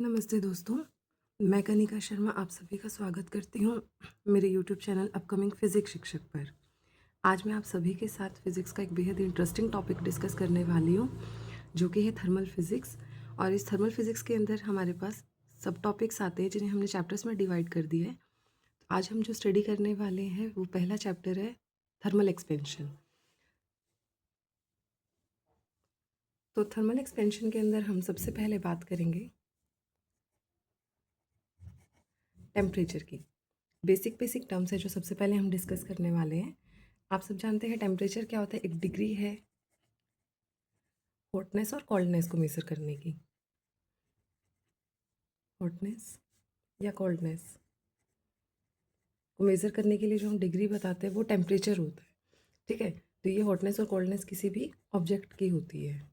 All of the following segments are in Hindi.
नमस्ते दोस्तों, मैं कनिका शर्मा आप सभी का स्वागत करती हूँ मेरे यूट्यूब चैनल अपकमिंग फ़िज़िक्स शिक्षक पर। आज मैं आप सभी के साथ फ़िज़िक्स का एक बेहद इंटरेस्टिंग टॉपिक डिस्कस करने वाली हूँ, जो कि है थर्मल फ़िज़िक्स। और इस थर्मल फ़िज़िक्स के अंदर हमारे पास सब टॉपिक्स आते हैं जिन्हें हमने चैप्टर्स में डिवाइड कर दिया है। तो आज हम जो स्टडी करने वाले हैं वो पहला चैप्टर है थर्मल एक्सपेंशन। तो थर्मल एक्सपेंशन के अंदर हम सबसे पहले बात करेंगे टेम्परेचर की। बेसिक टर्म्स है जो सबसे पहले हम डिस्कस करने वाले हैं। आप सब जानते हैं टेम्परेचर क्या होता है। एक डिग्री है हॉटनेस और कोल्डनेस को मेज़र करने की। हॉटनेस या कोल्डनेस को मेज़र करने के लिए जो हम डिग्री बताते हैं वो टेम्परेचर होता है। ठीक है, तो ये हॉटनेस और कोल्डनेस किसी भी ऑब्जेक्ट की होती है।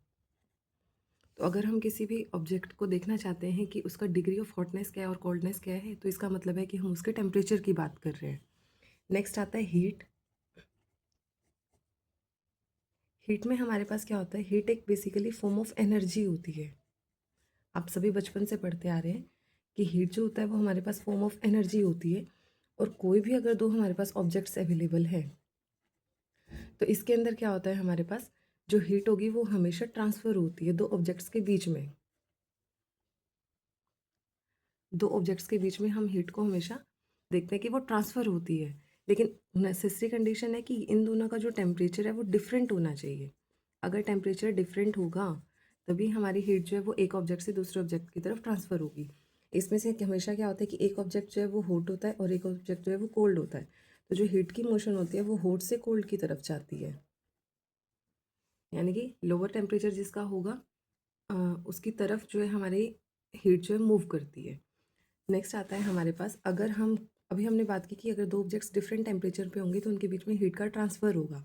तो अगर हम किसी भी ऑब्जेक्ट को देखना चाहते हैं कि उसका डिग्री ऑफ हॉटनेस क्या है और कोल्डनेस क्या है, तो इसका मतलब है कि हम उसके टेम्परेचर की बात कर रहे हैं। नेक्स्ट आता है हीट। हीट में हमारे पास क्या होता है, हीट एक बेसिकली फॉर्म ऑफ एनर्जी होती है। आप सभी बचपन से पढ़ते आ रहे हैं कि हीट जो होता है वो हमारे पास फॉर्म ऑफ एनर्जी होती है। और कोई भी अगर दो हमारे पास ऑब्जेक्ट्स अवेलेबल है तो इसके अंदर क्या होता है, हमारे पास जो हीट होगी वो हमेशा ट्रांसफ़र होती है दो ऑब्जेक्ट्स के बीच में। दो ऑब्जेक्ट्स के बीच में हम हीट को हमेशा देखते हैं कि वो ट्रांसफ़र होती है, लेकिन नेसेसरी कंडीशन है कि इन दोनों का जो टेम्परेचर है वो डिफरेंट होना चाहिए। अगर टेम्परेचर डिफरेंट होगा तभी हमारी हीट जो है वो एक ऑब्जेक्ट से दूसरे ऑब्जेक्ट की तरफ ट्रांसफ़र होगी। इसमें से हमेशा क्या होता है कि एक ऑब्जेक्ट जो है वो हॉट होता है और एक ऑब्जेक्ट जो है वो कोल्ड होता है। तो जो हीट की मोशन होती है वो हॉट से कोल्ड की तरफ जाती है, यानी कि लोअर टेम्परेचर जिसका होगा उसकी तरफ जो है हमारी हीट जो है मूव करती है। नेक्स्ट आता है हमारे पास, अगर हम अभी हमने बात की कि अगर दो ऑब्जेक्ट्स डिफरेंट टेम्परेचर पे होंगे तो उनके बीच में हीट का ट्रांसफ़र होगा।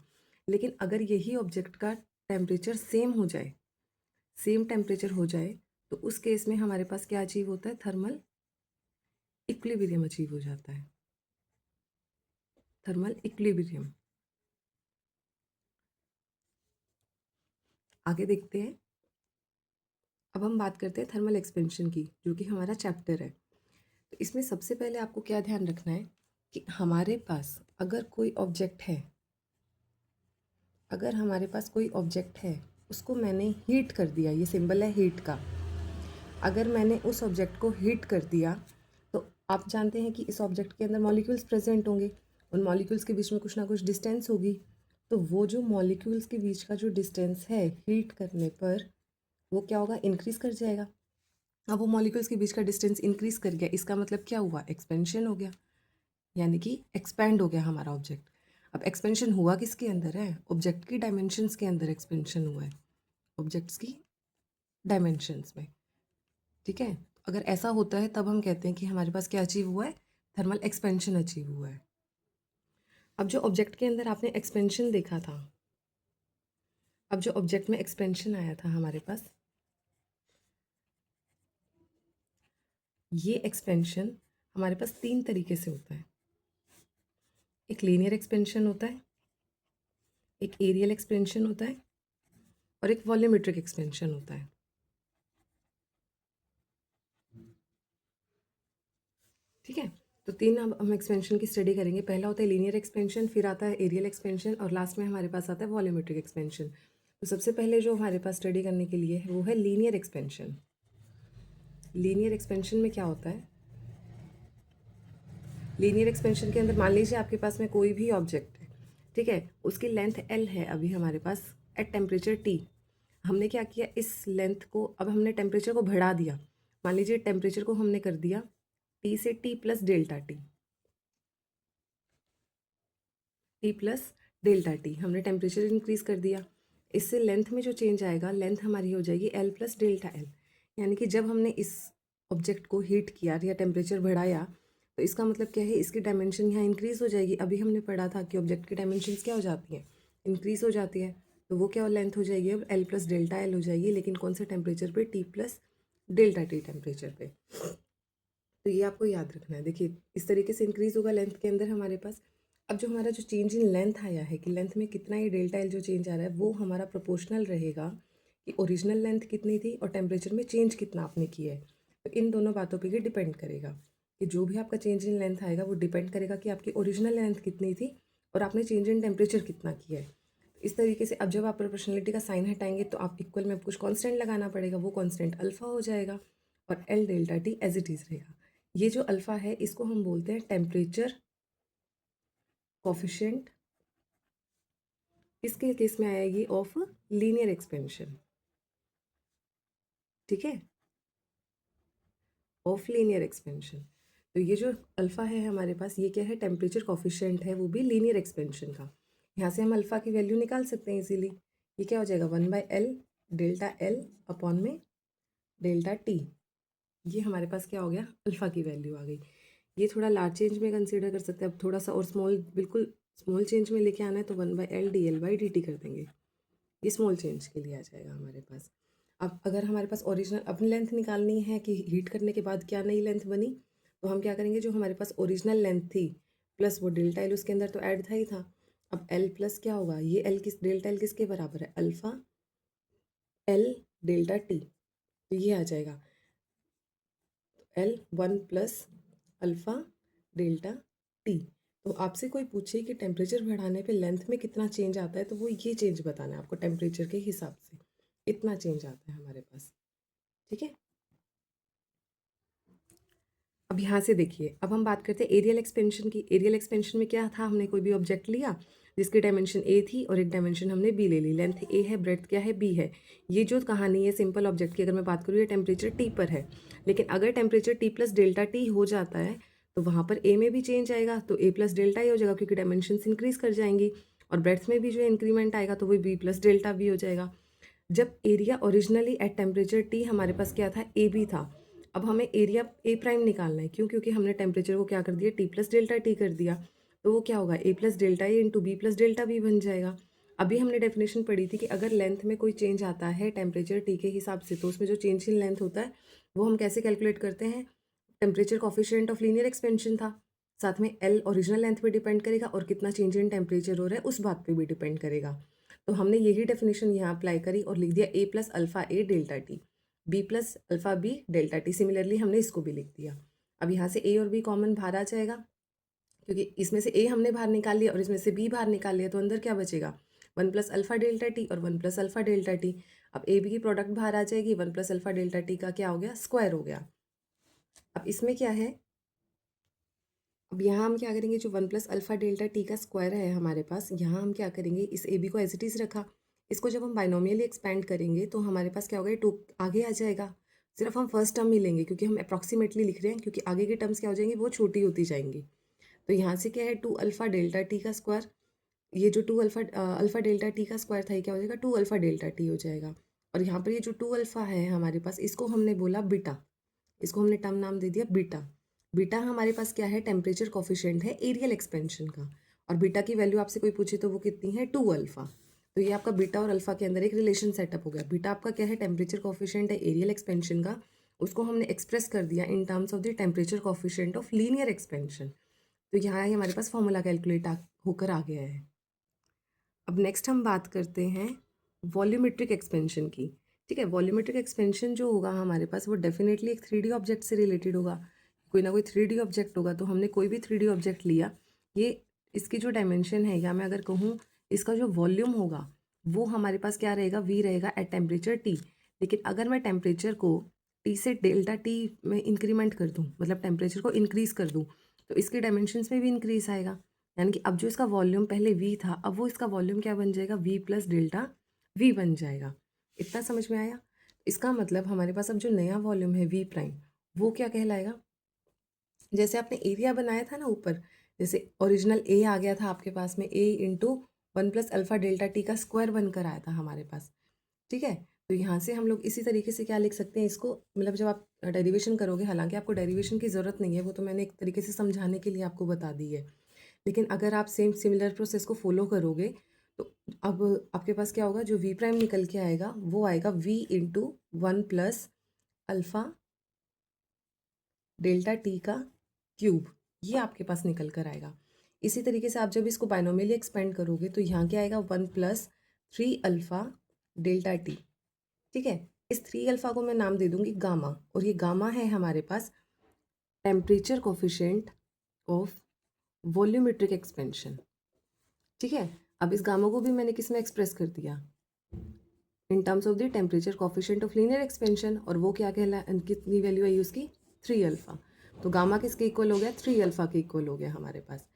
लेकिन अगर यही ऑब्जेक्ट का टेम्परेचर सेम हो जाए, सेम टेम्परेचर हो जाए, तो उस केस में हमारे पास क्या अचीव होता है, थर्मल इक्विलिब्रियम अचीव हो जाता है। थर्मल इक्विलिब्रियम आगे देखते हैं। अब हम बात करते हैं थर्मल एक्सपेंशन की, जो कि हमारा चैप्टर है। तो इसमें सबसे पहले आपको क्या ध्यान रखना है कि हमारे पास अगर कोई ऑब्जेक्ट है, अगर हमारे पास कोई ऑब्जेक्ट है, उसको मैंने हीट कर दिया, ये सिंबल है हीट का। अगर मैंने उस ऑब्जेक्ट को हीट कर दिया तो आप जानते हैं कि इस ऑब्जेक्ट के अंदर मॉलिक्यूल्स प्रेजेंट होंगे। उन मॉलिक्यूल्स के बीच में कुछ ना कुछ डिस्टेंस होगी। तो वो जो मॉलिक्यूल्स के बीच का जो डिस्टेंस है हीट करने पर वो क्या होगा, इंक्रीज़ कर जाएगा। अब वो मॉलिक्यूल्स के बीच का डिस्टेंस इंक्रीज़ कर गया, इसका मतलब क्या हुआ, एक्सपेंशन हो गया, यानी कि एक्सपैंड हो गया हमारा ऑब्जेक्ट। अब एक्सपेंशन हुआ किसके अंदर है, ऑब्जेक्ट की डायमेंशंस के अंदर एक्सपेंशन हुआ है, ऑब्जेक्ट्स की डायमेंशंस में। ठीक है, अगर ऐसा होता है तब हम कहते हैं कि हमारे पास क्या अचीव हुआ है, थर्मल एक्सपेंशन अचीव हुआ है। अब जो ऑब्जेक्ट के अंदर आपने एक्सपेंशन देखा था, अब जो ऑब्जेक्ट में एक्सपेंशन आया था हमारे पास, ये एक्सपेंशन हमारे पास तीन तरीके से होता है। एक लीनियर एक्सपेंशन होता है, एक एरियल एक्सपेंशन होता है और एक वॉल्यूमेट्रिक एक्सपेंशन होता है। ठीक है, तो तीन अब हम एक्सपेंशन की स्टडी करेंगे। पहला होता है लीनियर एक्सपेंशन, फिर आता है एरियल एक्सपेंशन और लास्ट में हमारे पास आता है वॉल्यूमेट्रिक एक्सपेंशन। तो सबसे पहले जो हमारे पास स्टडी करने के लिए है वो है लीनियर एक्सपेंशन। लीनियर एक्सपेंशन में क्या होता है, लीनियर एक्सपेंशन के अंदर मान लीजिए आपके पास में कोई भी ऑब्जेक्ट है, ठीक है, उसकी लेंथ एल है अभी हमारे पास एट टेम्परेचर टी। हमने क्या किया, इस लेंथ को अब हमने टेम्परेचर को बढ़ा दिया। मान लीजिए टेम्परेचर को हमने कर दिया टी से T plus delta T, T plus delta T, हमने टेम्परेचर इंक्रीज़ कर दिया। इससे लेंथ में जो चेंज आएगा, लेंथ हमारी हो जाएगी एल प्लस डेल्टा एल। यानी कि जब हमने इस ऑब्जेक्ट को हीट किया या टेम्परेचर बढ़ाया तो इसका मतलब क्या है, इसकी डायमेंशन यहाँ इंक्रीज़ हो जाएगी। अभी हमने पढ़ा था कि ऑब्जेक्ट की डायमेंशंस क्या हो जाती हैं, इंक्रीज़ हो जाती है। तो वो क्या लेंथ हो जाएगी, अब एल प्लस डेल्टा एल हो जाएगी, लेकिन कौन से टेम्परेचर पे, T plus delta T temperature पे। तो ये आपको याद रखना है। देखिए इस तरीके से इंक्रीज़ होगा लेंथ के अंदर हमारे पास। अब जो हमारा जो चेंज इन लेंथ आया है कि लेंथ में कितना ये डेल्टा एल जो चेंज आ रहा है वो हमारा प्रोपोर्शनल रहेगा कि ओरिजिनल लेंथ कितनी थी और टेम्परेचर में चेंज कितना आपने किया है। तो इन दोनों बातों पे ये डिपेंड करेगा कि जो भी आपका चेंज इन लेंथ आएगा वो डिपेंड करेगा कि आपकी ओरिजिनल लेंथ कितनी थी और आपने चेंज इन टेम्परेचर कितना किया है। इस तरीके से अब जब आप प्रोपोर्शनलिटी का साइन हटाएंगे तो आप इक्वल में कुछ कांस्टेंट लगाना पड़ेगा, वो कांस्टेंट अल्फा हो जाएगा और L delta T as it is रहेगा। ये जो अल्फा है इसको हम बोलते हैं टेम्परेचर कोफिशिएंट। इसके केस में आएगी ऑफ लीनियर एक्सपेंशन, ठीक है, ऑफ लीनियर एक्सपेंशन। तो ये जो अल्फ़ा है हमारे पास, ये क्या है, टेम्परेचर कॉफिशिएंट है, वो भी लीनियर एक्सपेंशन का। यहाँ से हम अल्फ़ा की वैल्यू निकाल सकते हैं इजीली। ये क्या हो जाएगा, 1/L डेल्टा एल अपॉन में डेल्टा टी। ये हमारे पास क्या हो गया, अल्फ़ा की वैल्यू आ गई। ये थोड़ा लार्ज चेंज में कंसीडर कर सकते हैं। अब थोड़ा सा और स्मॉल, बिल्कुल स्मॉल चेंज में लेके आना है तो 1/L dL/dt कर देंगे। ये स्मॉल चेंज के लिए आ जाएगा हमारे पास। अब अगर हमारे पास ओरिजिनल अपनी लेंथ निकालनी है कि हीट करने के बाद क्या नई लेंथ बनी, तो हम क्या करेंगे, जो हमारे पास ओरिजिनल लेंथ थी प्लस वो डेल्टा एल उसके अंदर तो ऐड था ही था। अब एल प्लस क्या होगा, ये एल किस, डेल्टा एल किसके बराबर है, अल्फ़ा एल डेल्टा टी। तो ये आ जाएगा एल 1 + अल्फ़ा डेल्टा टी। तो आपसे कोई पूछे कि टेम्परेचर बढ़ाने पे लेंथ में कितना चेंज आता है, तो वो ये चेंज बताना है आपको, टेम्परेचर के हिसाब से इतना चेंज आता है हमारे पास, ठीक है। अब यहाँ से देखिए, अब हम बात करते हैं एरियल एक्सपेंशन की। एरियल एक्सपेंशन में क्या था, हमने कोई भी ऑब्जेक्ट लिया जिसकी डायमेंशन ए थी और एक डायमेंशन हमने बी ले ली। लेंथ ए है, ब्रेड्थ क्या है, बी है। ये जो कहानी है सिंपल ऑब्जेक्ट की, अगर मैं बात करूँ, ये टेम्परेचर टी पर है। लेकिन अगर temperature T plus delta T हो जाता है तो वहाँ पर ए में भी चेंज आएगा, तो ए प्लस डेल्टा ही हो जाएगा क्योंकि डायमेंशन इंक्रीज कर जाएंगी। और ब्रेड्थ में भी जो इंक्रीमेंट आएगा तो वो बी प्लस डेल्टा बी हो जाएगा। जब area originally at temperature T हमारे पास क्या था, ए बी था। अब हमें एरिया ए प्राइम निकालना है, क्यों, क्योंकि हमने टेम्परेचर को क्या कर दिया, टी प्लस डेल्टा टी कर दिया। तो वो क्या होगा, A plus delta A into B plus delta B बन जाएगा। अभी हमने डेफिनेशन पढ़ी थी कि अगर लेंथ में कोई चेंज आता है टेम्परेचर टी के हिसाब से, तो उसमें जो चेंज इन लेंथ होता है वो हम कैसे कैलकुलेट करते हैं, temperature coefficient of linear expansion था, साथ में एल ओरिजिनल लेंथ पे डिपेंड करेगा और कितना चेंज इन टेम्परेचर हो रहा है उस बात पे भी डिपेंड करेगा। तो हमने यही डेफिनेशन यहाँ अप्लाई करी और लिख दिया A plus alpha A delta T, B plus alpha B delta T. Similarly हमने इसको भी लिख दिया। अब यहाँ से ए और बी कॉमन बाहर आ जाएगा, क्योंकि इसमें से ए हमने बाहर निकाल लिया और इसमें से बी बाहर निकाल लिया, तो अंदर क्या बचेगा, 1 + अल्फा डेल्टा टी और 1 + अल्फा डेल्टा टी। अब ए बी की प्रोडक्ट बाहर आ जाएगी, 1 + अल्फा डेल्टा टी का क्या हो गया, स्क्वायर हो गया। अब इसमें क्या है, अब यहाँ हम क्या करेंगे, जो 1 + अल्फा डेल्टा टी का स्क्वायर है हमारे पास, यहाँ हम क्या करेंगे, इस ए बी को एज इट इज़ रखा। इसको जब हम बाइनोमियली एक्सपेंड करेंगे तो हमारे पास क्या होगा, ये 2 आगे आ जाएगा। सिर्फ हम फर्स्ट टर्म ही लेंगे क्योंकि हम अप्रॉक्सीमेटली लिख रहे हैं, क्योंकि आगे की टर्म्स क्या हो जाएंगी, वो छोटी होती जाएंगी। तो यहाँ से क्या है, 2 अल्फा डेल्टा टी का स्क्वायर, ये जो 2 अल्फा डेल्टा टी का स्क्वायर था, ये क्या हो जाएगा, 2 अल्फा डेल्टा टी हो जाएगा। और यहाँ पर ये जो 2 अल्फा है हमारे पास, इसको हमने बोला बीटा, इसको हमने टर्म नाम दे दिया बीटा। बीटा हमारे पास क्या है, टेम्परेचर कॉफिशिएंट है एरियल एक्सपेंशन का। और बीटा की वैल्यू आपसे कोई पूछे तो वो कितनी है, 2 अल्फा। तो ये आपका बीटा और अल्फा के अंदर एक रिलेशन सेटअप हो गया। बीटा आपका क्या है, टेम्परेचर कॉफिशिएंट है एरियल एक्सपेंशन का, उसको हमने एक्सप्रेस कर दिया in terms of the temperature coefficient of linear expansion. तो यहाँ हमारे पास फॉर्मूला कैलकुलेट होकर आ गया है। अब नेक्स्ट हम बात करते हैं वॉल्यूमेट्रिक एक्सपेंशन की। ठीक है, वॉल्यूमेट्रिक एक्सपेंशन जो होगा हमारे पास, वो डेफिनेटली एक 3D ऑब्जेक्ट से रिलेटेड होगा। कोई ना कोई 3D ऑब्जेक्ट होगा, तो हमने कोई भी 3D ऑब्जेक्ट लिया, ये इसकी जो डायमेंशन है, या मैं अगर कहूँ इसका जो वॉल्यूम होगा, वो हमारे पास क्या रहेगा, वी रहेगा एट टेम्परेचर टी। लेकिन अगर मैं टेम्परेचर को टी से डेल्टा टी में इंक्रीमेंट कर दूँ, मतलब टेम्परेचर को इंक्रीज कर दूँ, तो इसके डायमेंशंस में भी इंक्रीज आएगा। यानी कि अब जो इसका वॉल्यूम पहले वी था, अब वो इसका वॉल्यूम क्या बन जाएगा, वी प्लस डेल्टा वी बन जाएगा। इतना समझ में आया। इसका मतलब हमारे पास अब जो नया वॉल्यूम है वी प्राइम, वो क्या कहलाएगा, जैसे आपने एरिया बनाया था ना ऊपर, जैसे ओरिजिनल ए आ गया था आपके पास में, ए इंटू 1 + अल्फा डेल्टा टी का स्क्वायर बनकर आया था हमारे पास। ठीक है, तो यहाँ से हम लोग इसी तरीके से क्या लिख सकते हैं इसको, मतलब जब आप डेरिवेशन करोगे, हालांकि आपको डेरिवेशन की ज़रूरत नहीं है, वो तो मैंने एक तरीके से समझाने के लिए आपको बता दी है। लेकिन अगर आप सेम सिमिलर प्रोसेस को फॉलो करोगे, तो अब आपके पास क्या होगा, जो वी प्राइम निकल के आएगा वो आएगा V into 1 + alpha delta T का क्यूब, ये आपके पास निकल कर आएगा। इसी तरीके से आप जब इसको बाइनोमियली एक्सपेंड करोगे तो यहाँ क्या आएगा, 1 + 3 अल्फा डेल्टा टी। ठीक है, इस 3 अल्फ़ा को मैं नाम दे दूँगी गामा, और ये गामा है हमारे पास temperature coefficient of volumetric expansion. ठीक है, अब इस गामा को भी मैंने किस में एक्सप्रेस कर दिया, in terms of the temperature coefficient of linear expansion, और वो क्या कितनी वैल्यू आई उसकी 3 अल्फ़ा। तो गामा किसके इक्वल हो गया, 3 अल्फ़ा के इक्वल हो गया हमारे पास।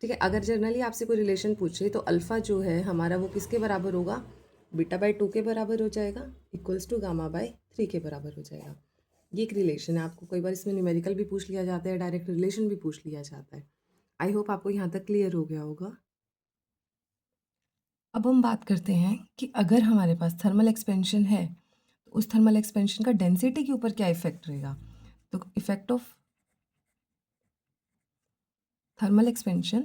ठीक है, अगर जनरली आपसे कोई रिलेशन पूछे तो अल्फ़ा जो है हमारा वो किसके बराबर होगा, बीटा बाई 2 के बराबर हो जाएगा, इक्वल्स टू गामा बाई 3 के बराबर हो जाएगा। ये एक रिलेशन है, आपको कई बार इसमें न्यूमेरिकल भी पूछ लिया जाता है, डायरेक्ट रिलेशन भी पूछ लिया जाता है। आई होप आपको यहाँ तक क्लियर हो गया होगा। अब हम बात करते हैं कि अगर हमारे पास थर्मल एक्सपेंशन है तो उस थर्मल एक्सपेंशन का डेंसिटी के ऊपर क्या इफेक्ट रहेगा। तो effect of thermal expansion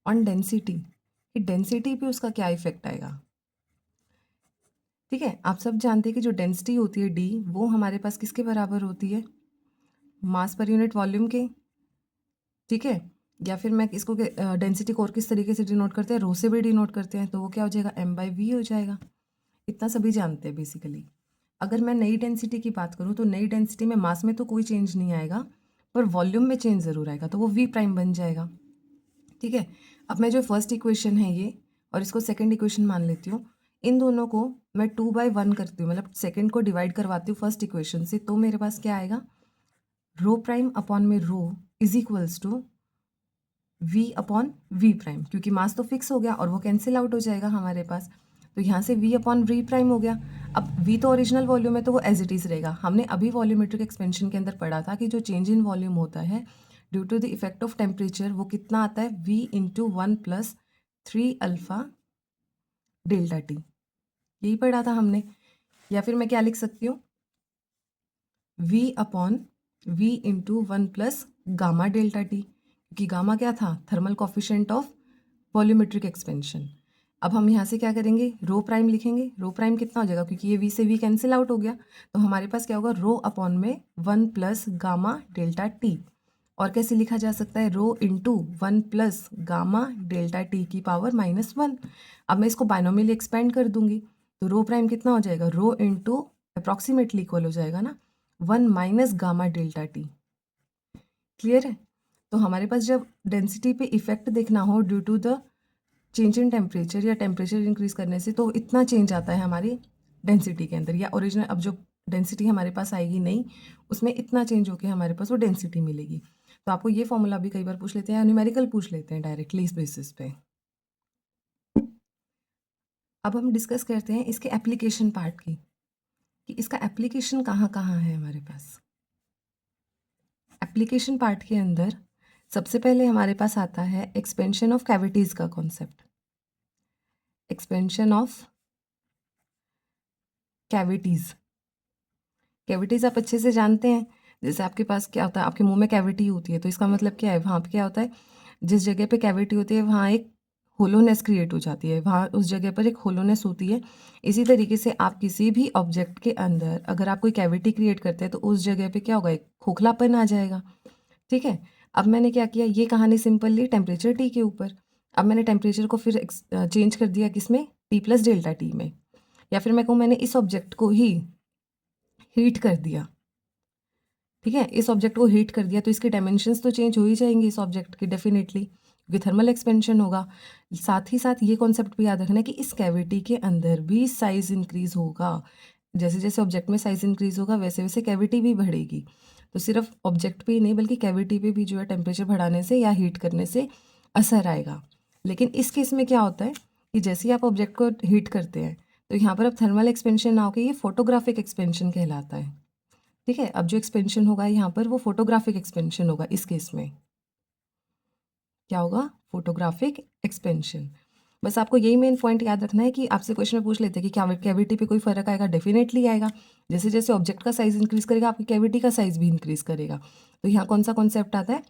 on density, कि डेंसिटी पे उसका क्या इफेक्ट आएगा। ठीक है, आप सब जानते हैं कि जो डेंसिटी होती है डी, वो हमारे पास किसके बराबर होती है, मास पर यूनिट वॉल्यूम के। ठीक है, या फिर मैं इसको डेंसिटी को और किस तरीके से डिनोट करते हैं, रो से भी डिनोट करते हैं, तो वो क्या हो जाएगा, m बाई वी हो जाएगा। इतना सभी जानते हैं बेसिकली। अगर मैं नई डेंसिटी की बात करूँ तो नई डेंसिटी में मास में तो कोई चेंज नहीं आएगा, पर वॉल्यूम में चेंज ज़रूर आएगा, तो वो वी प्राइम बन जाएगा। ठीक है, अब मैं जो फर्स्ट इक्वेशन है ये और इसको सेकंड इक्वेशन मान लेती हूँ, इन दोनों को मैं 2/1 करती हूँ, मतलब सेकंड को डिवाइड करवाती हूँ फर्स्ट इक्वेशन से, तो मेरे पास क्या आएगा, रो प्राइम अपॉन में rho is equals to V upon V prime, क्योंकि मास तो फिक्स हो गया और वो कैंसिल आउट हो जाएगा हमारे पास, तो यहाँ से v अपॉन वी प्राइम हो गया। अब v तो ओरिजिनल वॉल्यूम है तो वो एज इट इज़ रहेगा। हमने अभी वॉल्यूमेट्रिक एक्सपेंशन के अंदर पढ़ा था कि जो चेंज इन वॉल्यूम होता है due to the effect of temperature, वो कितना आता है, v into 1 plus 3 alpha delta T, यही पढ़ा था हमने। या फिर मैं क्या लिख सकती हूँ, v upon v into 1 plus gamma delta T, क्योंकि गामा क्या था, thermal coefficient of volumetric expansion. अब हम यहाँ से क्या करेंगे, रो प्राइम लिखेंगे, रो प्राइम कितना हो जाएगा, क्योंकि ये v से v कैंसिल आउट हो गया, तो हमारे पास क्या होगा, रो अपॉन में 1 प्लस गामा डेल्टा टी, और कैसे लिखा जा सकता है, rho into 1 plus gamma delta T की पावर -1। अब मैं इसको बाइनोमियली एक्सपेंड कर दूंगी, तो रो प्राइम कितना हो जाएगा, रो इंटू अप्रॉक्सीमेटली इक्वल हो जाएगा ना 1 minus gamma delta T. Clear है, तो हमारे पास जब डेंसिटी पे इफेक्ट देखना हो due to the change in temperature या टेम्परेचर इंक्रीज करने से, तो इतना चेंज आता है हमारी डेंसिटी के अंदर, या ओरिजिनल अब जो डेंसिटी हमारे पास आएगी नहीं, उसमें इतना चेंज होकर हमारे पास वो डेंसिटी मिलेगी। तो आपको ये फॉर्मूला भी कई बार पूछ लेते हैं, न्यूमेरिकल पूछ लेते हैं डायरेक्टली इस बेसिस पे। अब हम डिस्कस करते हैं इसके एप्लीकेशन पार्ट की, कि इसका एप्लीकेशन कहाँ कहाँ है हमारे पास। एप्लीकेशन पार्ट के अंदर सबसे पहले हमारे पास आता है एक्सपेंशन ऑफ कैविटीज़ का concept. Expansion of cavities, cavities आप अच्छे से जानते हैं, जैसे आपके पास क्या होता है, आपके मुंह में कैविटी होती है, तो इसका मतलब क्या है, वहाँ पे क्या होता है, जिस जगह पे कैविटी होती है वहाँ एक होलोनेस क्रिएट हो जाती है, वहाँ उस जगह पर एक होलोनेस होती है। इसी तरीके से आप किसी भी ऑब्जेक्ट के अंदर अगर आप कोई कैविटी क्रिएट करते हैं तो उस जगह पे क्या होगा, एक खोखलापन आ जाएगा। ठीक है, अब मैंने क्या किया, ये कहानी सिंपल ली टेम्परेचर टी के ऊपर। अब मैंने टेम्परेचर को फिर चेंज कर दिया किसमें, टी प्लस डेल्टा टी में, या फिर मैं कहूँ मैंने इस ऑब्जेक्ट को ही हीट कर दिया। ठीक है, इस ऑब्जेक्ट को हीट कर दिया तो इसके डायमेंशंस तो चेंज हो ही जाएंगे इस ऑब्जेक्ट की डेफिनेटली, क्योंकि थर्मल एक्सपेंशन होगा। साथ ही साथ ये कॉन्सेप्ट भी याद रखना है कि इस कैविटी के अंदर भी साइज इंक्रीज होगा, जैसे जैसे ऑब्जेक्ट में साइज इंक्रीज होगा वैसे वैसे कैविटी भी बढ़ेगी। तो सिर्फ ऑब्जेक्ट पे ही नहीं बल्कि कैविटी पे भी जो है टेम्परेचर बढ़ाने से या हीट करने से असर आएगा। लेकिन इस केस में क्या होता है कि जैसे ही आप ऑब्जेक्ट को हीट करते हैं तो यहाँ पर अब थर्मल एक्सपेंशन ना होकर ये फोटोग्राफिक एक्सपेंशन कहलाता है। ठीक है, अब जो एक्सपेंशन होगा यहाँ पर वो फोटोग्राफिक एक्सपेंशन होगा। इस केस में क्या होगा, फोटोग्राफिक एक्सपेंशन। बस आपको यही मेन पॉइंट याद रखना है कि आपसे क्वेश्चन में पूछ लेते हैं कि क्या कैविटी पे कोई फर्क आएगा, डेफिनेटली आएगा। जैसे जैसे ऑब्जेक्ट का साइज इंक्रीज करेगा आपकी कैविटी का साइज भी इंक्रीज करेगा। तो यहाँ कौन सा कॉन्सेप्ट आता है,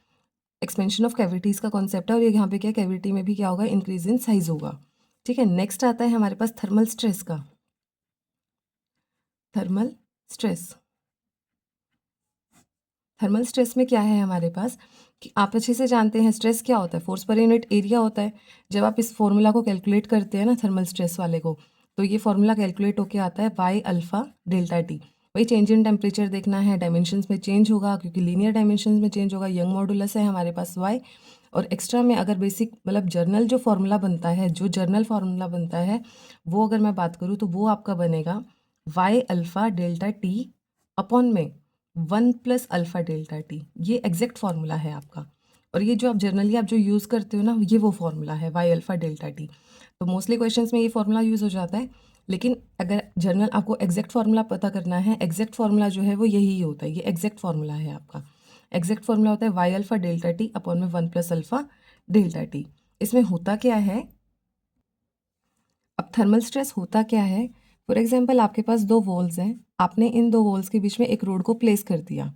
एक्सपेंशन ऑफ कैविटीज़ का कॉन्सेप्ट है, और ये यहाँ पे क्या कैविटी में भी क्या होगा, इंक्रीज इन साइज होगा। ठीक है, नेक्स्ट आता है हमारे पास थर्मल स्ट्रेस का। थर्मल स्ट्रेस, थर्मल स्ट्रेस में क्या है हमारे पास कि आप अच्छे से जानते हैं स्ट्रेस क्या होता है, फोर्स पर यूनिट एरिया होता है। जब आप इस फॉर्मूला को कैलकुलेट करते हैं ना थर्मल स्ट्रेस वाले को, तो ये फॉर्मूला कैलकुलेट होके आता है वाई अल्फ़ा डेल्टा टी। वही चेंज इन टेम्परेचर देखना है, डायमेंशंस में चेंज होगा क्योंकि लीनियर डायमेंशंस में चेंज होगा, यंग मॉडुलस है हमारे पास वाई। और एक्स्ट्रा में अगर बेसिक मतलब जर्नल जो फार्मूला बनता है, जो जर्नल फार्मूला बनता है वो अगर मैं बात करूँ तो वो आपका बनेगा Y alpha delta T upon में 1 + अल्फ़ा डेल्टा टी। ये एग्जैक्ट फार्मूला है आपका। और ये जो आप जर्नली आप जो यूज़ करते हो ना, ये वो फार्मूला है वाई अल्फ़ा डेल्टा टी। तो मोस्टली क्वेश्चंस में ये फार्मूला यूज़ हो जाता है, लेकिन अगर जर्नल आपको एग्जैक्ट फार्मूला पता करना है, एग्जैक्ट फार्मूला जो है वो यही होता है, ये एग्जैक्ट फार्मूला है आपका। एग्जैक्ट फार्मूला होता है Y alpha delta T upon में 1 + अल्फ़ा डेल्टा टी। इसमें होता क्या है, अब थर्मल स्ट्रेस होता क्या है, फॉर एग्जाम्पल आपके पास दो वॉल्स हैं, आपने इन दो वॉल्स के बीच में एक रोड को प्लेस कर दिया।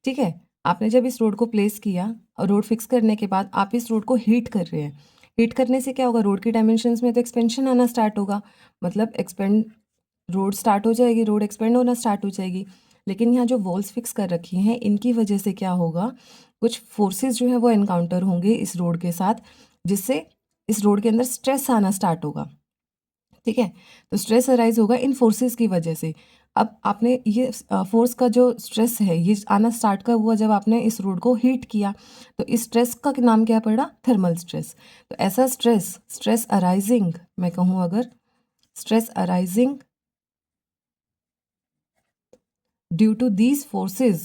ठीक है, आपने जब इस रोड को प्लेस किया और रोड फिक्स करने के बाद आप इस रोड को हीट कर रहे हैं। हीट करने से क्या होगा, रोड की डायमेंशंस में तो एक्सपेंशन आना स्टार्ट होगा, मतलब एक्सपेंड रोड स्टार्ट हो जाएगी, रोड एक्सपेंड होना स्टार्ट हो जाएगी। लेकिन यहाँ जो वॉल्स फिक्स कर रखी हैं इनकी वजह से क्या होगा, कुछ फोर्सेस जो है वो एनकाउंटर होंगे इस रोड के साथ, जिससे इस रोड के अंदर स्ट्रेस आना स्टार्ट होगा। ठीक है, तो स्ट्रेस अराइज होगा इन फोर्सेस की वजह से। अब आपने ये फोर्स का जो स्ट्रेस है ये आना स्टार्ट कब हुआ, जब आपने इस रोड को हीट किया। तो इस स्ट्रेस का नाम क्या पड़ा, थर्मल स्ट्रेस। तो ऐसा स्ट्रेस, स्ट्रेस अराइजिंग मैं कहूँ अगर, stress arising due to these forces.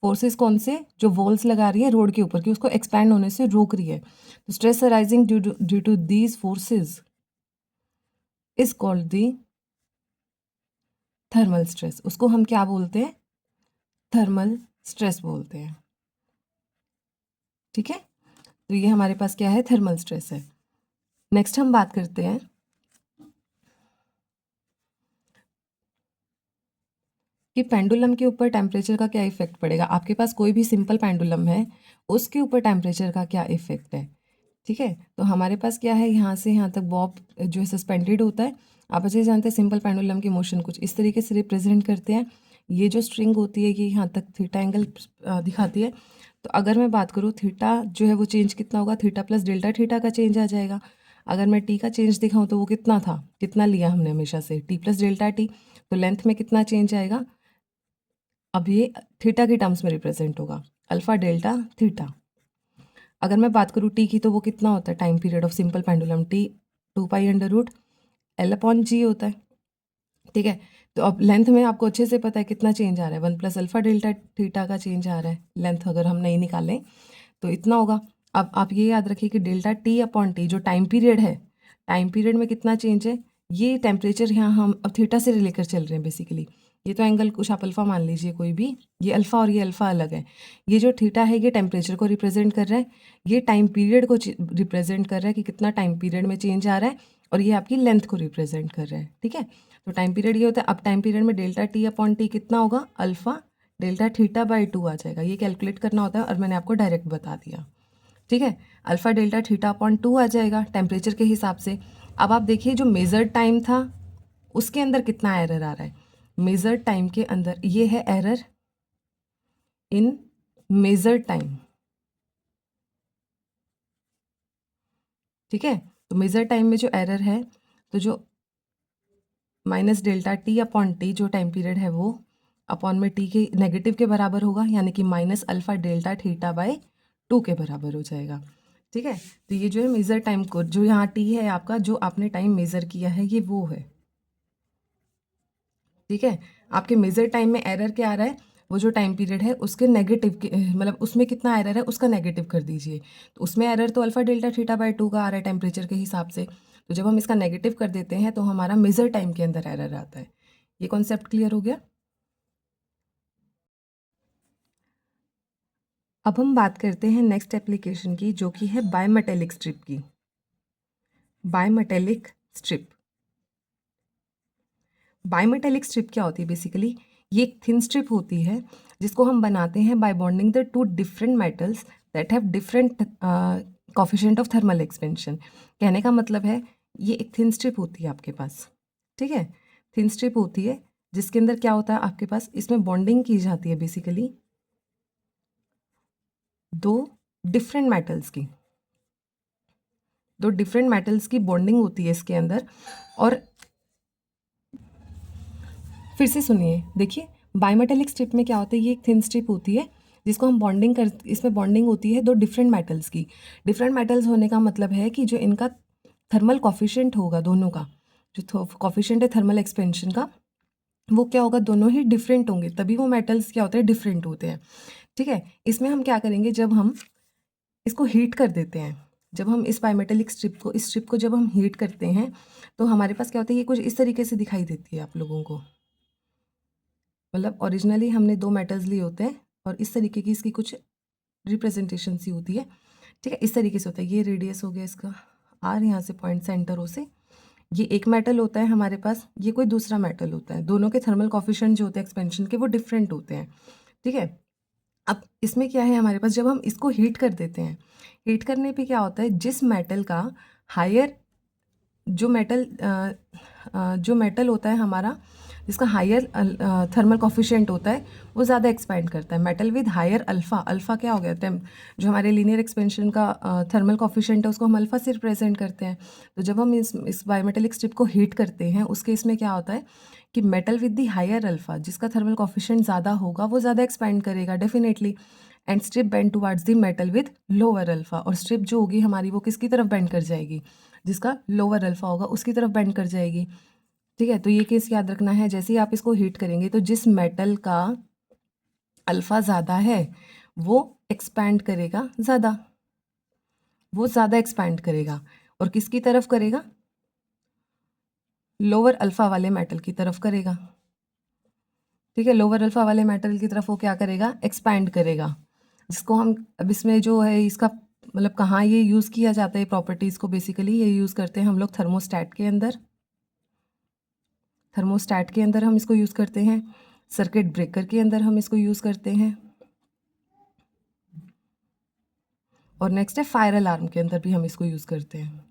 Forces कौन से, जो वॉल्स लगा रही है रोड के ऊपर की उसको एक्सपैंड होने से रोक रही है। तो stress arising due to these forces is called the thermal stress. उसको हम क्या बोलते हैं, थर्मल स्ट्रेस बोलते हैं। ठीक है, तो ये हमारे पास क्या है, थर्मल स्ट्रेस है। नेक्स्ट हम बात करते हैं कि पेंडुलम के ऊपर टेम्परेचर का क्या इफेक्ट पड़ेगा। आपके पास कोई भी सिंपल पेंडुलम है, उसके ऊपर टेम्परेचर का क्या इफेक्ट है। ठीक है, तो हमारे पास क्या है, यहाँ से यहाँ तक बॉब जो है सस्पेंडेड होता है। आप अच्छे से जानते हैं सिंपल पेंडुलम की मोशन कुछ इस तरीके से रिप्रेजेंट करते हैं। ये जो स्ट्रिंग होती है ये यहाँ तक थीटा एंगल दिखाती है। तो अगर मैं बात करूँ थीटा जो है वो चेंज कितना होगा, थीटा प्लस डेल्टा थीटा का चेंज आ जाएगा। अगर मैं टी का चेंज दिखाऊँ तो वो कितना था, कितना लिया हमने हमेशा से, टी प्लस डेल्टा टी। तो लेंथ में कितना चेंज आएगा, अब ये थीटा के टर्म्स में रिप्रेजेंट होगा, अल्फा डेल्टा थीटा। अगर मैं बात करूँ टी की तो वो कितना होता है, time period of simple pendulum T 2π√L/g होता है। ठीक है, तो अब लेंथ में आपको अच्छे से पता है कितना चेंज आ रहा है, 1 + अल्फा डेल्टा थीटा का चेंज आ रहा है। लेंथ अगर हम नहीं निकालें तो इतना होगा। अब आप ये याद रखिए कि डेल्टा T/T जो टाइम पीरियड है, टाइम पीरियड में कितना चेंज है, ये टेम्परेचर यहाँ हम अब थीटा से लेकर चल रहे हैं बेसिकली। ये तो एंगल कुछ आप अल्फ़ा मान लीजिए कोई भी, ये अल्फ़ा और ये अल्फ़ा अलग है। ये जो थीटा है ये टेम्परेचर को रिप्रेजेंट कर रहा है, ये टाइम पीरियड को रिप्रेजेंट कर रहा है कि कितना टाइम पीरियड में चेंज आ रहा है, और ये आपकी लेंथ को रिप्रेजेंट कर रहा है। ठीक है, तो टाइम पीरियड ये होता है। अब टाइम पीरियड में डेल्टा T/T कितना होगा, अल्फ़ा डेल्टा थीटा/2 आ जाएगा। ये कैलकुलेट करना होता है और मैंने आपको डायरेक्ट बता दिया। ठीक है, अल्फ़ा डेल्टा थीटा/2 आ जाएगा टेम्परेचर के हिसाब से। अब आप देखिए जो मेजर्ड टाइम था उसके अंदर कितना एरर आ रहा है, मेजर्ड टाइम के अंदर ये है एरर इन मेजर्ड टाइम। ठीक है, तो मेजर टाइम में जो एरर है, तो जो माइनस डेल्टा T/T जो टाइम पीरियड है वो अपॉन में टी के नेगेटिव के बराबर होगा, यानी कि माइनस अल्फ़ा डेल्टा थीटा/2 के बराबर हो जाएगा। ठीक है, तो ये जो है मेजर टाइम को, जो यहाँ टी है आपका, जो आपने टाइम मेजर किया है ये वो है। ठीक है, आपके मेजर टाइम में एरर क्या आ रहा है, वो जो टाइम पीरियड है उसके नेगेटिव के, मतलब उसमें कितना एरर है उसका नेगेटिव कर दीजिए। तो उसमें एरर तो अल्फ़ा डेल्टा थीटा/2 का आ रहा है टेम्परेचर के हिसाब से, तो जब हम इसका नेगेटिव कर देते हैं तो हमारा मेजर टाइम के अंदर एरर आता है। ये कॉन्सेप्ट क्लियर हो गया। अब हम बात करते हैं नेक्स्ट एप्लीकेशन की, जो कि है बायमेटेलिक स्ट्रिप की। बायमेटेलिक स्ट्रिप, बायमेटेलिक स्ट्रिप क्या होती है बेसिकली, ये एक थिन स्ट्रिप होती है जिसको हम बनाते हैं by bonding the two different metals that have different coefficient of thermal expansion. कहने का मतलब है ये एक थिन स्ट्रिप होती है आपके पास। ठीक है, थिन स्ट्रिप होती है जिसके अंदर क्या होता है आपके पास, इसमें बॉन्डिंग की जाती है बेसिकली दो डिफरेंट मेटल्स की। दो डिफरेंट मेटल्स की बॉन्डिंग होती है इसके अंदर। और फिर से सुनिए, देखिए बायोमेटेलिक स्ट्रिप में क्या होता है, ये एक थिन स्ट्रिप होती है जिसको हम बॉन्डिंग कर, इसमें बॉन्डिंग होती है दो डिफरेंट मेटल्स की। डिफरेंट मेटल्स होने का मतलब है कि जो इनका थर्मल कॉफिशिएंट होगा, दोनों का जो कॉफिशिएंट है थर्मल एक्सपेंशन का, वो क्या होगा, दोनों ही डिफरेंट होंगे, तभी वो मेटल्स क्या होते हैं, डिफरेंट होते हैं। ठीक है, इसमें हम क्या करेंगे, जब हम इसको हीट कर देते हैं, जब हम इस बायोमेटेलिक स्ट्रिप को जब हम हीट करते हैं तो हमारे पास क्या होता है, ये कुछ इस तरीके से दिखाई देती है आप लोगों को। मतलब ओरिजिनली हमने दो मेटल्स लिए होते हैं और इस तरीके की इसकी कुछ रिप्रेजेंटेशन सी होती है। ठीक है, इस तरीके से होता है। ये रेडियस हो गया इसका आर, यहाँ से पॉइंट सेंटर ओ से, ये एक मेटल होता है हमारे पास, ये कोई दूसरा मेटल होता है। दोनों के थर्मल कॉफिशिएंट जो होते हैं एक्सपेंशन के, वो डिफरेंट होते हैं। ठीक है, अब इसमें क्या है हमारे पास, जब हम इसको हीट कर देते हैं, हीट करने पे क्या होता है, जिस मेटल का हायर, जो मेटल होता है हमारा, जिसका हायर थर्मल कॉफिशिएंट होता है, वो ज़्यादा एक्सपैंड करता है। Metal with higher alpha, alpha क्या हो गया, जो हमारे लीनियर एक्सपेंशन का थर्मल कॉफिशिएंट है उसको हम अल्फ़ा से रिप्रेजेंट करते हैं। तो जब हम इस बायोमेटेलिक स्ट्रिप को हीट करते हैं, उस केस में क्या होता है कि metal with the higher alpha, जिसका थर्मल कॉफिशिएंट ज़्यादा होगा, वो ज़्यादा एक्सपैंड करेगा definitely, and strip bend towards the metal with lower alpha. और स्ट्रिप जो होगी हमारी, वो किसकी तरफ बेंड कर जाएगी, जिसका लोअर अल्फ़ा होगा उसकी तरफ बेंड कर जाएगी। ठीक है, तो ये केस याद रखना है। जैसे ही आप इसको हीट करेंगे तो जिस मेटल का अल्फ़ा ज़्यादा है वो एक्सपैंड करेगा ज़्यादा, वो ज़्यादा एक्सपैंड करेगा। और किसकी तरफ करेगा, लोअर अल्फ़ा वाले मेटल की तरफ करेगा। ठीक है, लोअर अल्फ़ा वाले मेटल की तरफ वो क्या करेगा, एक्सपैंड करेगा। जिसको हम अब इसमें जो है इसका मतलब कहाँ ये यूज़ किया जाता है प्रॉपर्टीज़ को, बेसिकली ये यूज़ करते हैं हम लोग थर्मोस्टैट के अंदर। थर्मोस्टैट के अंदर हम इसको यूज़ करते हैं, सर्किट ब्रेकर के अंदर हम इसको यूज़ करते हैं, और नेक्स्ट है फायर अलार्म के अंदर भी हम इसको यूज़ करते हैं।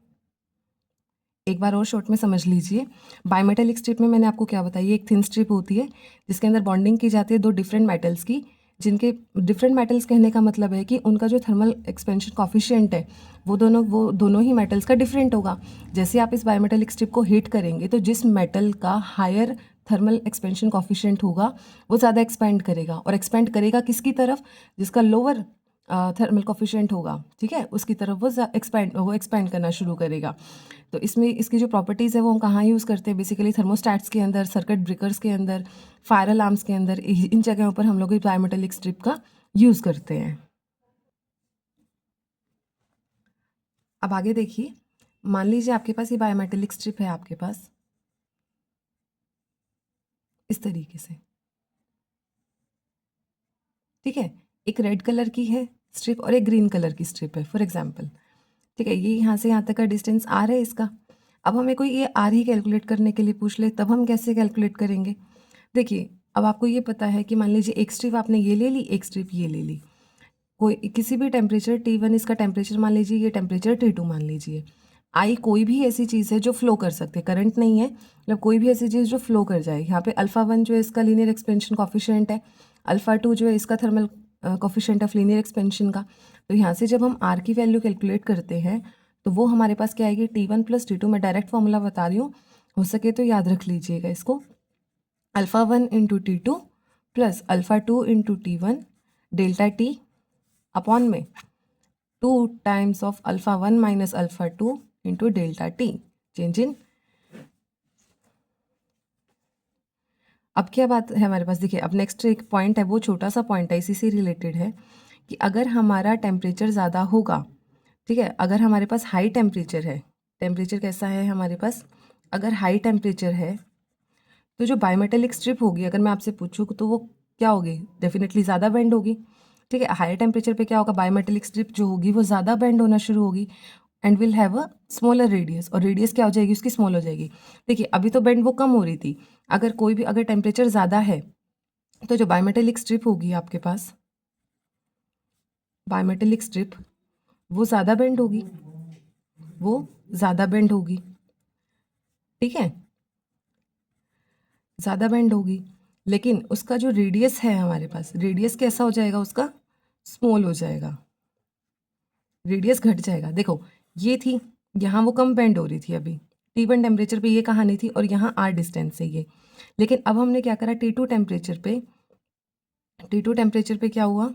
एक बार और शॉर्ट में समझ लीजिए, बायोमेटेलिक स्ट्रिप में मैंने आपको क्या बताया, ये एक थिन स्ट्रिप होती है जिसके अंदर बॉन्डिंग की जाती है दो डिफरेंट मेटल्स की, जिनके डिफरेंट मेटल्स कहने का मतलब है कि उनका जो थर्मल एक्सपेंशन कॉफिशिएंट है वो दोनों ही मेटल्स का डिफरेंट होगा। जैसे आप इस बायोमेटेलिक स्ट्रिप को हीट करेंगे तो जिस मेटल का हायर थर्मल एक्सपेंशन कॉफिशिएंट होगा वो ज़्यादा एक्सपेंड करेगा, और एक्सपेंड करेगा किसकी तरफ, जिसका लोअर थर्मल कॉफिशिएंट होगा। ठीक है, उसकी तरफ वो एक्सपेंड करना शुरू करेगा। तो इसमें इसकी जो प्रॉपर्टीज़ है वो हम कहाँ यूज़ करते हैं, बेसिकली थर्मोस्टैट्स के अंदर, सर्किट ब्रेकर्स के अंदर, फायर अलार्म्स के अंदर, इन जगहों पर हम लोग इस बायोमेटेलिक स्ट्रिप का यूज़ करते हैं। अब आगे देखिए, मान लीजिए आपके पास ये बायोमेटेलिक स्ट्रिप है आपके पास इस तरीके से। ठीक है, एक रेड कलर की है स्ट्रिप और एक ग्रीन कलर की स्ट्रिप है फॉर एग्जाम्पल। ठीक है, ये यहाँ से यहाँ तक का डिस्टेंस आर है इसका। अब हमें कोई ये आर ही कैलकुलेट करने के लिए पूछ ले, तब हम कैसे कैलकुलेट करेंगे। देखिए, अब आपको ये पता है कि मान लीजिए एक स्ट्रिप आपने ये ले ली, एक स्ट्रिप ये ले ली, कोई किसी भी टेम्परेचर T1 इसका टेम्परेचर मान लीजिए, ये टेम्परेचर T2 मान लीजिए। आई कोई भी ऐसी चीज़ है जो फ्लो कर सकते, करंट नहीं है, मतलब कोई भी ऐसी चीज़ जो फ्लो कर जाए। यहाँ पे अल्फ़ा 1 जो है इसका लीनियर एक्सपेंशन कॉफिशिएंट है, अल्फ़ा 2 जो है इसका thermal coefficient of linear expansion का। तो यहाँ से जब हम आर की वैल्यू कैलकुलेट करते हैं तो वो हमारे पास क्या आएगी, T1 + T2। मैं डायरेक्ट फॉर्मूला बता रही हूँ, हो सके तो याद रख लीजिएगा इसको। Alpha 1 × T2 + alpha 2 × T1 delta T upon में 2 times of alpha 1 - alpha 2 into delta T change in. अब क्या बात है हमारे पास, देखिए अब नेक्स्ट एक पॉइंट है, वो छोटा सा पॉइंट है, इसी से रिलेटेड है कि अगर हमारा टेम्परेचर ज़्यादा होगा, ठीक है, अगर हमारे पास हाई टेम्परेचर है, टेम्परेचर कैसा है हमारे पास, अगर हाई टेम्परेचर है तो जो बायोमेटेलिक स्ट्रिप होगी, अगर मैं आपसे पूछूँ तो वो क्या होगी, डेफिनेटली ज़्यादा बेंड होगी। ठीक है, हायर टेम्परेचर पे क्या होगा, बायोमेटेलिक स्ट्रिप जो होगी वो ज़्यादा बेंड होना शुरू होगी and will have a smaller radius, और रेडियस क्या हो जाएगी उसकी, स्मॉल हो जाएगी। देखिए अभी तो बेंड वो कम हो रही थी, अगर टेम्परेचर ज़्यादा है तो जो बायोमेटेलिक स्ट्रिप होगी आपके पास, बायोमेटेलिक स्ट्रिप वो ज़्यादा बेंड होगी, वो ज़्यादा बेंड होगी। ठीक है, ज़्यादा बेंड होगी, लेकिन उसका जो रेडियस है हमारे पास, रेडियस कैसा हो जाएगा उसका, स्मॉल हो जाएगा, रेडियस घट जाएगा। देखो ये थी यहाँ वो कम बेंड हो रही थी अभी, T1 टेम्परेचर पे ये कहानी थी और यहाँ R डिस्टेंस है ये। लेकिन अब हमने क्या करा, T2 टेम्परेचर पे क्या हुआ,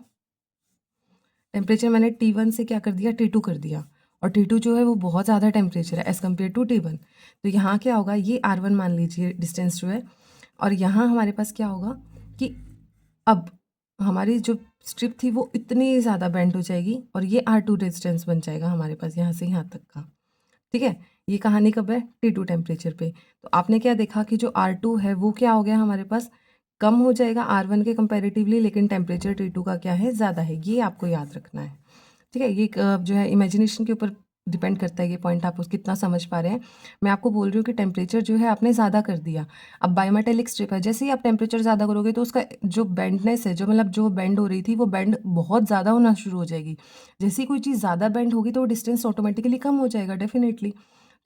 टेम्परेचर मैंने T1 से क्या कर दिया, T2 कर दिया, और T2 जो है वो बहुत ज़्यादा टेम्परेचर है एज़ कम्पेयर टू T1। तो यहाँ क्या होगा, ये R1 मान लीजिए डिस्टेंस जो है, और यहाँ हमारे पास क्या होगा कि अब हमारी जो स्ट्रिप थी वो इतनी ज़्यादा बेंड हो जाएगी और ये R2 डिस्टेंस बन जाएगा हमारे पास यहाँ से यहाँ तक का। ठीक है, ये कहानी कब है, T2 टेम्परेचर पे। तो आपने क्या देखा कि जो R2 है वो क्या हो गया हमारे पास, कम हो जाएगा R1 के कंपैरेटिवली, लेकिन टेम्परेचर T2 का क्या है, ज़्यादा है। ये आपको याद रखना है। ठीक है, ये जो है इमेजिनेशन के ऊपर डिपेंड करता है, ये पॉइंट आप कितना समझ पा रहे हैं। मैं आपको बोल रही हूँ कि टेम्परेचर जो है आपने ज़्यादा कर दिया। अब बायोमेटेलिक स्ट्रिप है, जैसे ही आप टेम्परेचर ज़्यादा करोगे तो उसका जो बेंडनेस है, जो मतलब जो बेंड हो रही थी वो बेंड बहुत ज़्यादा होना शुरू हो जाएगी। जैसे ही कोई चीज़ ज़्यादा बेंड होगी तो वो डिस्टेंस ऑटोमेटिकली कम हो जाएगा डेफिनेटली।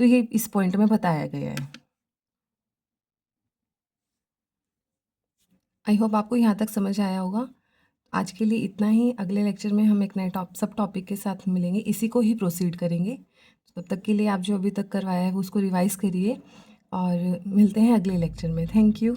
तो ये इस पॉइंट में बताया गया है। आई होप आपको यहाँ तक समझ आया होगा। आज के लिए इतना ही। अगले लेक्चर में हम एक नए सब टॉपिक के साथ मिलेंगे, इसी को ही प्रोसीड करेंगे। तब तक के लिए आप जो अभी तक करवाया है वो उसको रिवाइज़ करिए और मिलते हैं अगले लेक्चर में। Thank you.